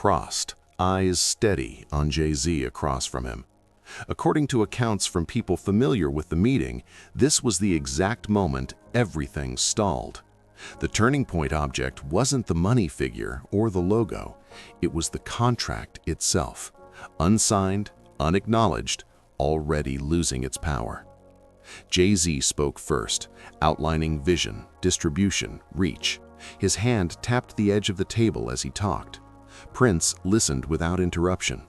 crossed, eyes steady on Jay-Z across from him. According to accounts from people familiar with the meeting, this was the exact moment everything stalled. The turning point object wasn't the money figure or the logo. It was the contract itself, unsigned, unacknowledged, already losing its power. Jay-Z spoke first, outlining vision, distribution, reach. His hand tapped the edge of the table as he talked. Prince listened without interruption.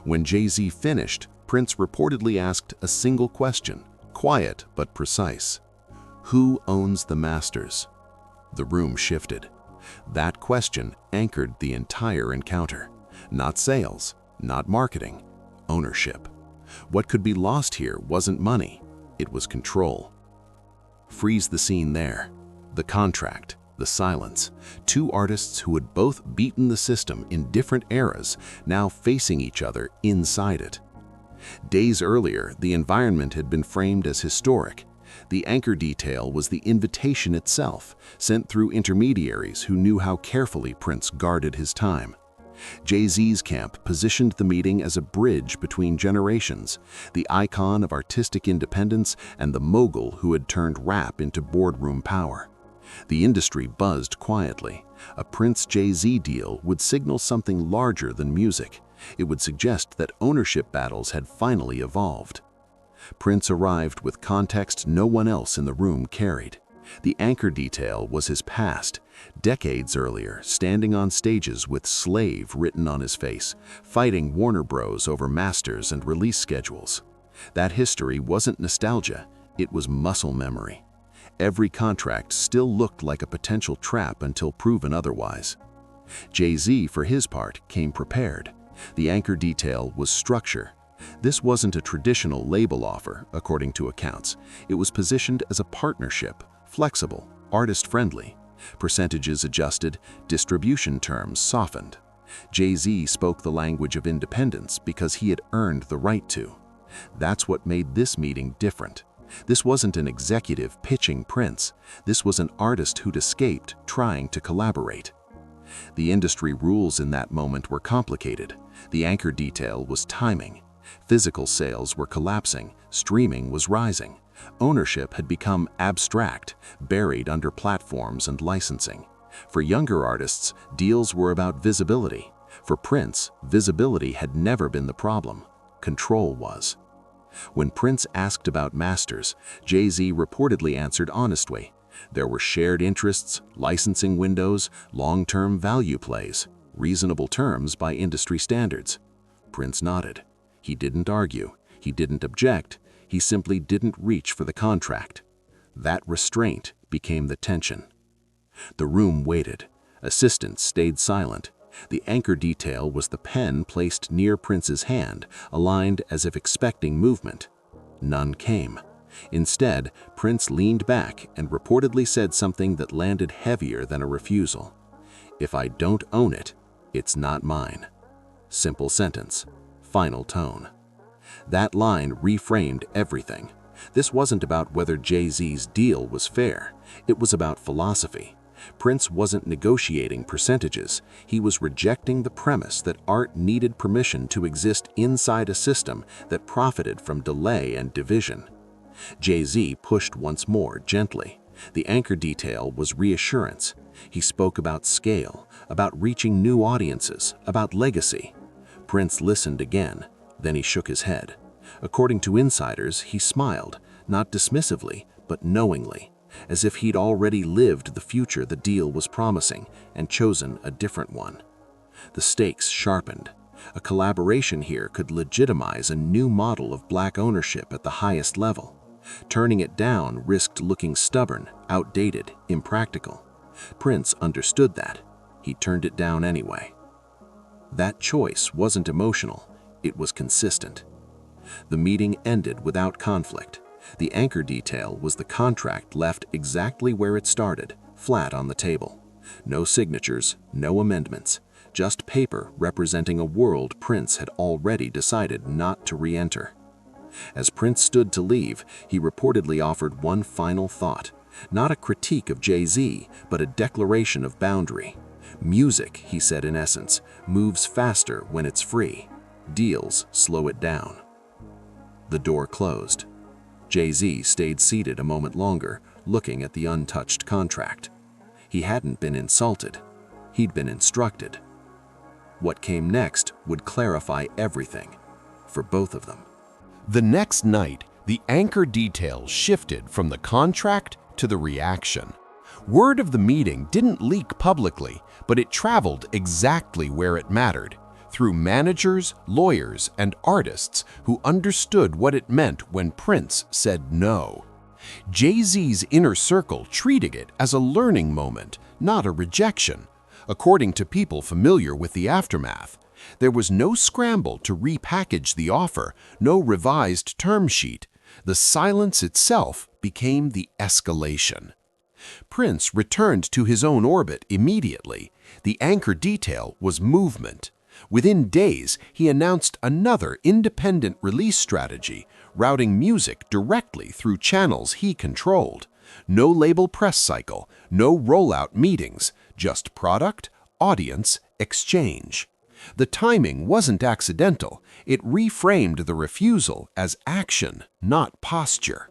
When Jay-Z finished, Prince reportedly asked a single question, quiet but precise. Who owns the masters? The room shifted. That question anchored the entire encounter. Not sales, not marketing, ownership. What could be lost here wasn't money, it was control. Freeze the scene there. The contract, the silence. Two artists who had both beaten the system in different eras, now facing each other inside it. Days earlier, the environment had been framed as historic. The anchor detail was the invitation itself, sent through intermediaries who knew how carefully Prince guarded his time. Jay-Z's camp positioned the meeting as a bridge between generations, the icon of artistic independence and the mogul who had turned rap into boardroom power. The industry buzzed quietly. A Prince-Jay-Z deal would signal something larger than music. It would suggest that ownership battles had finally evolved. Prince arrived with context no one else in the room carried. The anchor detail was his past, decades earlier, standing on stages with "slave" written on his face, fighting Warner Bros. Over masters and release schedules. That history wasn't nostalgia, it was muscle memory. Every contract still looked like a potential trap until proven otherwise. Jay-Z, for his part, came prepared. The anchor detail was structure. This wasn't a traditional label offer, according to accounts. It was positioned as a partnership, flexible, artist-friendly. Percentages adjusted, distribution terms softened. Jay-Z spoke the language of independence because he had earned the right to. That's what made this meeting different. This wasn't an executive pitching Prince. This was an artist who'd escaped, trying to collaborate. The industry rules in that moment were complicated. The anchor detail was timing. Physical sales were collapsing, streaming was rising. Ownership had become abstract, buried under platforms and licensing. For younger artists, deals were about visibility. For Prince, visibility had never been the problem. Control was. When Prince asked about masters, Jay-Z reportedly answered honestly. There were shared interests, licensing windows, long-term value plays, reasonable terms by industry standards. Prince nodded. He didn't argue, he didn't object, he simply didn't reach for the contract. That restraint became the tension. The room waited. Assistants stayed silent. The anchor detail was the pen placed near Prince's hand, aligned as if expecting movement. None came. Instead, Prince leaned back and reportedly said something that landed heavier than a refusal. "If I don't own it, it's not mine." Simple sentence. Final tone. That line reframed everything. This wasn't about whether Jay-Z's deal was fair. It was about philosophy. Prince wasn't negotiating percentages. He was rejecting the premise that art needed permission to exist inside a system that profited from delay and division. Jay-Z pushed once more, gently. The anchor detail was reassurance. He spoke about scale, about reaching new audiences, about legacy. Prince listened again, then he shook his head. According to insiders, he smiled, not dismissively, but knowingly, as if he'd already lived the future the deal was promising and chosen a different one. The stakes sharpened. A collaboration here could legitimize a new model of black ownership at the highest level. Turning it down risked looking stubborn, outdated, impractical. Prince understood that. He turned it down anyway. That choice wasn't emotional, it was consistent. The meeting ended without conflict. The anchor detail was the contract left exactly where it started, flat on the table. No signatures, no amendments, just paper representing a world Prince had already decided not to re-enter. As Prince stood to leave, he reportedly offered one final thought. Not a critique of Jay-Z, but a declaration of boundary. Music, he said in essence, moves faster when it's free. Deals slow it down. The door closed. Jay-Z stayed seated a moment longer, looking at the untouched contract. He hadn't been insulted. He'd been instructed. What came next would clarify everything for both of them. The next night, the anchor details shifted from the contract to the reaction. Word of the meeting didn't leak publicly, but it traveled exactly where it mattered, through managers, lawyers, and artists who understood what it meant when Prince said no. Jay-Z's inner circle treated it as a learning moment, not a rejection. According to people familiar with the aftermath, there was no scramble to repackage the offer, no revised term sheet. The silence itself became the escalation. Prince returned to his own orbit immediately. The anchor detail was movement. Within days, he announced another independent release strategy, routing music directly through channels he controlled. No label press cycle, no rollout meetings, just product, audience, exchange. The timing wasn't accidental. It reframed the refusal as action, not posture.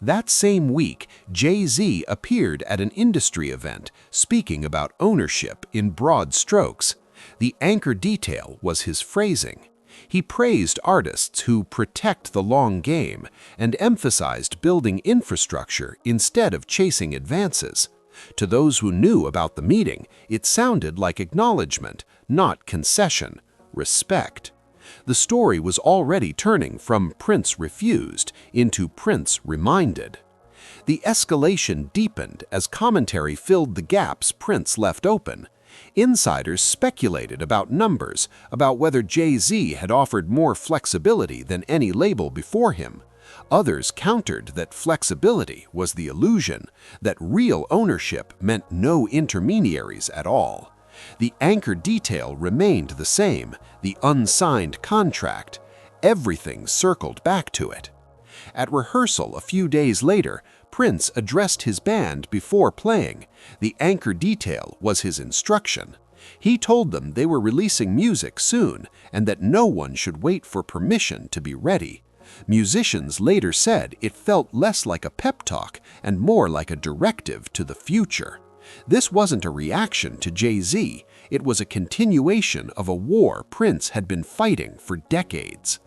That same week, Jay-Z appeared at an industry event speaking about ownership in broad strokes. The anchor detail was his phrasing. He praised artists who protect the long game and emphasized building infrastructure instead of chasing advances. To those who knew about the meeting, it sounded like acknowledgement, not concession, respect. The story was already turning from Prince refused into Prince reminded. The escalation deepened as commentary filled the gaps Prince left open. Insiders speculated about numbers, about whether Jay-Z had offered more flexibility than any label before him. Others countered that flexibility was the illusion, that real ownership meant no intermediaries at all. The anchor detail remained the same, the unsigned contract. Everything circled back to it. At rehearsal a few days later, Prince addressed his band before playing. The anchor detail was his instruction. He told them they were releasing music soon and that no one should wait for permission to be ready. Musicians later said it felt less like a pep talk and more like a directive to the future. This wasn't a reaction to Jay-Z, it was a continuation of a war Prince had been fighting for decades.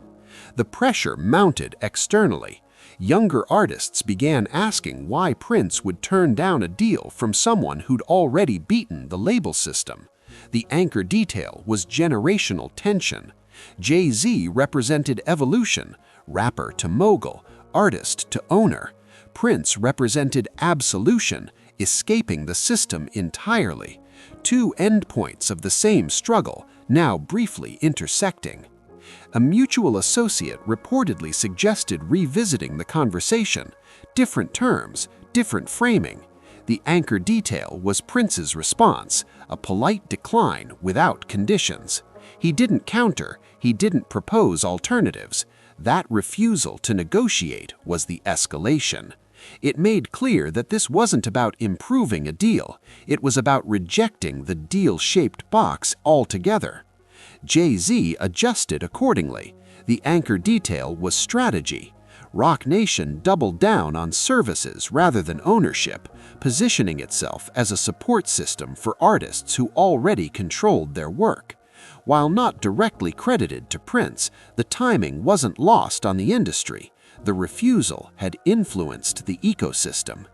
The pressure mounted externally. Younger artists began asking why Prince would turn down a deal from someone who'd already beaten the label system. The anchor detail was generational tension. Jay-Z represented evolution, rapper to mogul, artist to owner. Prince represented absolution, escaping the system entirely. Two endpoints of the same struggle, now briefly intersecting. A mutual associate reportedly suggested revisiting the conversation. Different terms, different framing. The anchor detail was Prince's response, a polite decline without conditions. He didn't counter, he didn't propose alternatives. That refusal to negotiate was the escalation. It made clear that this wasn't about improving a deal, it was about rejecting the deal-shaped box altogether. Jay-Z adjusted accordingly. The anchor detail was strategy. Roc Nation doubled down on services rather than ownership, positioning itself as a support system for artists who already controlled their work. While not directly credited to Prince, the timing wasn't lost on the industry. The refusal had influenced the ecosystem.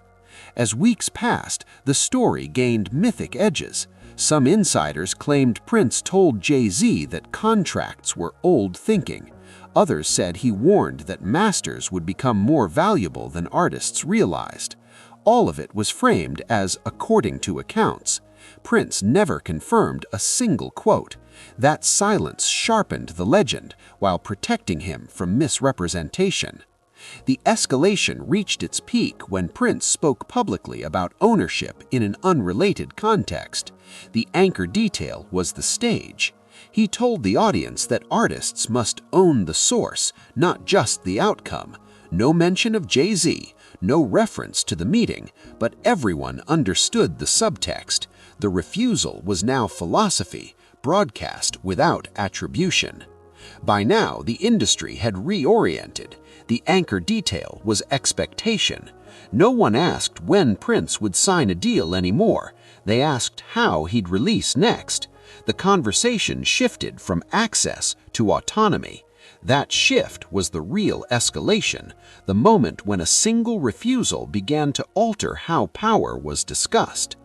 As weeks passed, the story gained mythic edges. Some insiders claimed Prince told Jay-Z that contracts were old thinking. Others said he warned that masters would become more valuable than artists realized. All of it was framed as according to accounts. Prince never confirmed a single quote. That silence sharpened the legend while protecting him from misrepresentation. The escalation reached its peak when Prince spoke publicly about ownership in an unrelated context. The anchor detail was the stage. He told the audience that artists must own the source, not just the outcome. No mention of Jay-Z, no reference to the meeting, but everyone understood the subtext. The refusal was now philosophy, broadcast without attribution. By now, the industry had reoriented. The anchor detail was expectation. No one asked when Prince would sign a deal anymore. They asked how he'd release next. The conversation shifted from access to autonomy. That shift was the real escalation, the moment when a single refusal began to alter how power was discussed.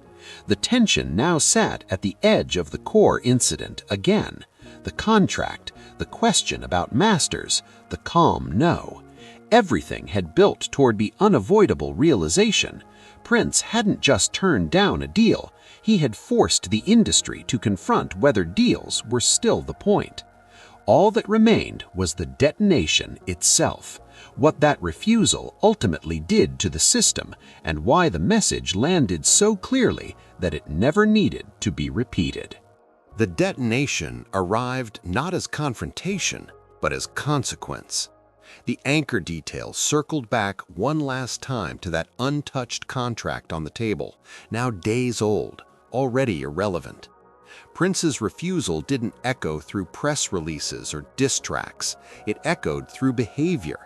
The tension now sat at the edge of the core incident again. The contract, the question about masters, the calm no. Everything had built toward the unavoidable realization. Prince hadn't just turned down a deal, he had forced the industry to confront whether deals were still the point. All that remained was the detonation itself, what that refusal ultimately did to the system, and why the message landed so clearly that it never needed to be repeated. The detonation arrived not as confrontation, but as consequence. The anchor detail circled back one last time to that untouched contract on the table, now days old, already irrelevant. Prince's refusal didn't echo through press releases or diss tracks. It echoed through behavior.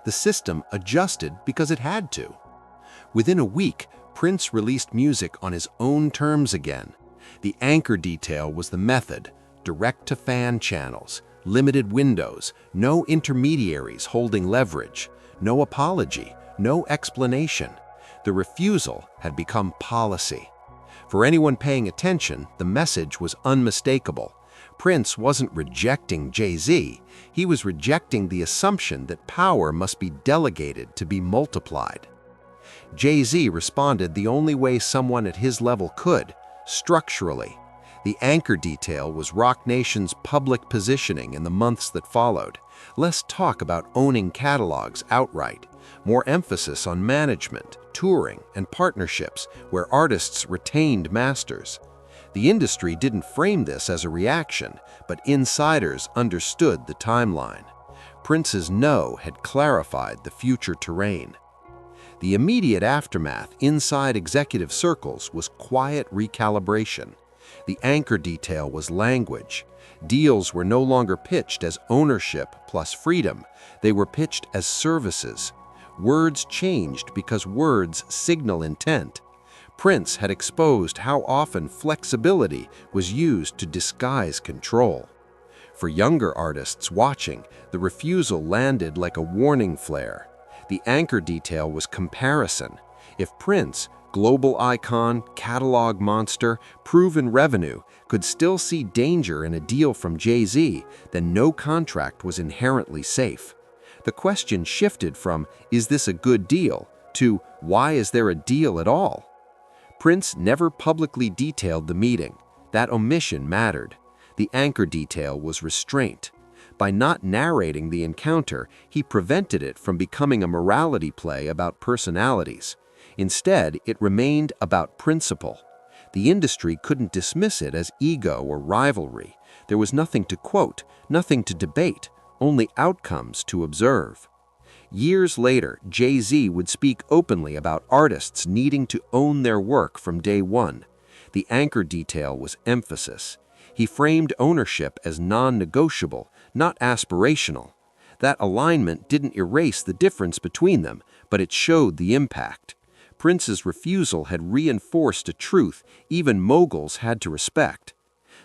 The system adjusted because it had to. Within a week, Prince released music on his own terms again. The anchor detail was the method: direct-to-fan channels, limited windows, no intermediaries holding leverage, no apology, no explanation. The refusal had become policy. For anyone paying attention, the message was unmistakable. Prince wasn't rejecting Jay-Z, he was rejecting the assumption that power must be delegated to be multiplied. Jay-Z responded the only way someone at his level could: structurally. The anchor detail was Roc Nation's public positioning in the months that followed. Less talk about owning catalogs outright, more emphasis on management, touring, and partnerships where artists retained masters. The industry didn't frame this as a reaction, but insiders understood the timeline. Prince's no had clarified the future terrain. The immediate aftermath inside executive circles was quiet recalibration. The anchor detail was language. Deals were no longer pitched as ownership plus freedom. They were pitched as services. Words changed because words signal intent. Prince had exposed how often flexibility was used to disguise control. For younger artists watching, the refusal landed like a warning flare. The anchor detail was comparison. If Prince, global icon, catalog monster, proven revenue, could still see danger in a deal from Jay-Z, then no contract was inherently safe. The question shifted from, is this a good deal, to, why is there a deal at all? Prince never publicly detailed the meeting. That omission mattered. The anchor detail was restraint. By not narrating the encounter, he prevented it from becoming a morality play about personalities. Instead, it remained about principle. The industry couldn't dismiss it as ego or rivalry. There was nothing to quote, nothing to debate, only outcomes to observe. Years later, Jay-Z would speak openly about artists needing to own their work from day one. The anchor detail was emphasis. He framed ownership as non-negotiable, not aspirational. That alignment didn't erase the difference between them, but it showed the impact. Prince's refusal had reinforced a truth even moguls had to respect.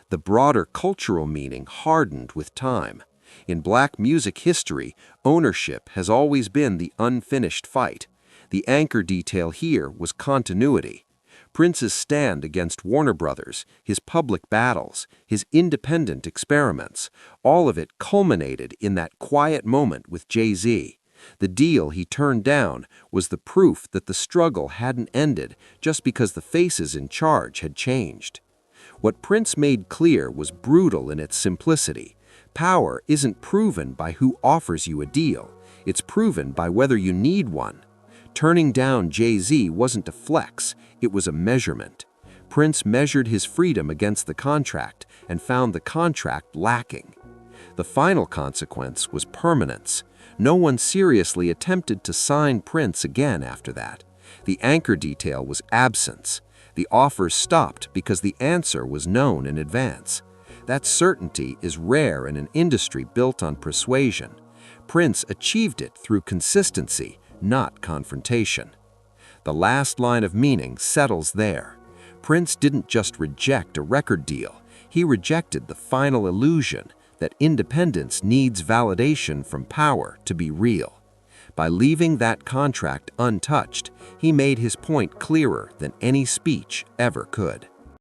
The broader cultural meaning hardened with time. In Black music history, ownership has always been the unfinished fight. The anchor detail here was continuity. Prince's stand against Warner Brothers, his public battles, his independent experiments, all of it culminated in that quiet moment with Jay-Z. The deal he turned down was the proof that the struggle hadn't ended just because the faces in charge had changed. What Prince made clear was brutal in its simplicity. Power isn't proven by who offers you a deal. It's proven by whether you need one. Turning down Jay-Z wasn't a flex, it was a measurement. Prince measured his freedom against the contract and found the contract lacking. The final consequence was permanence. No one seriously attempted to sign Prince again after that. The anchor detail was absence. The offers stopped because the answer was known in advance. That certainty is rare in an industry built on persuasion. Prince achieved it through consistency, not confrontation. The last line of meaning settles there. Prince didn't just reject a record deal, he rejected the final illusion that independence needs validation from power to be real. By leaving that contract untouched, he made his point clearer than any speech ever could.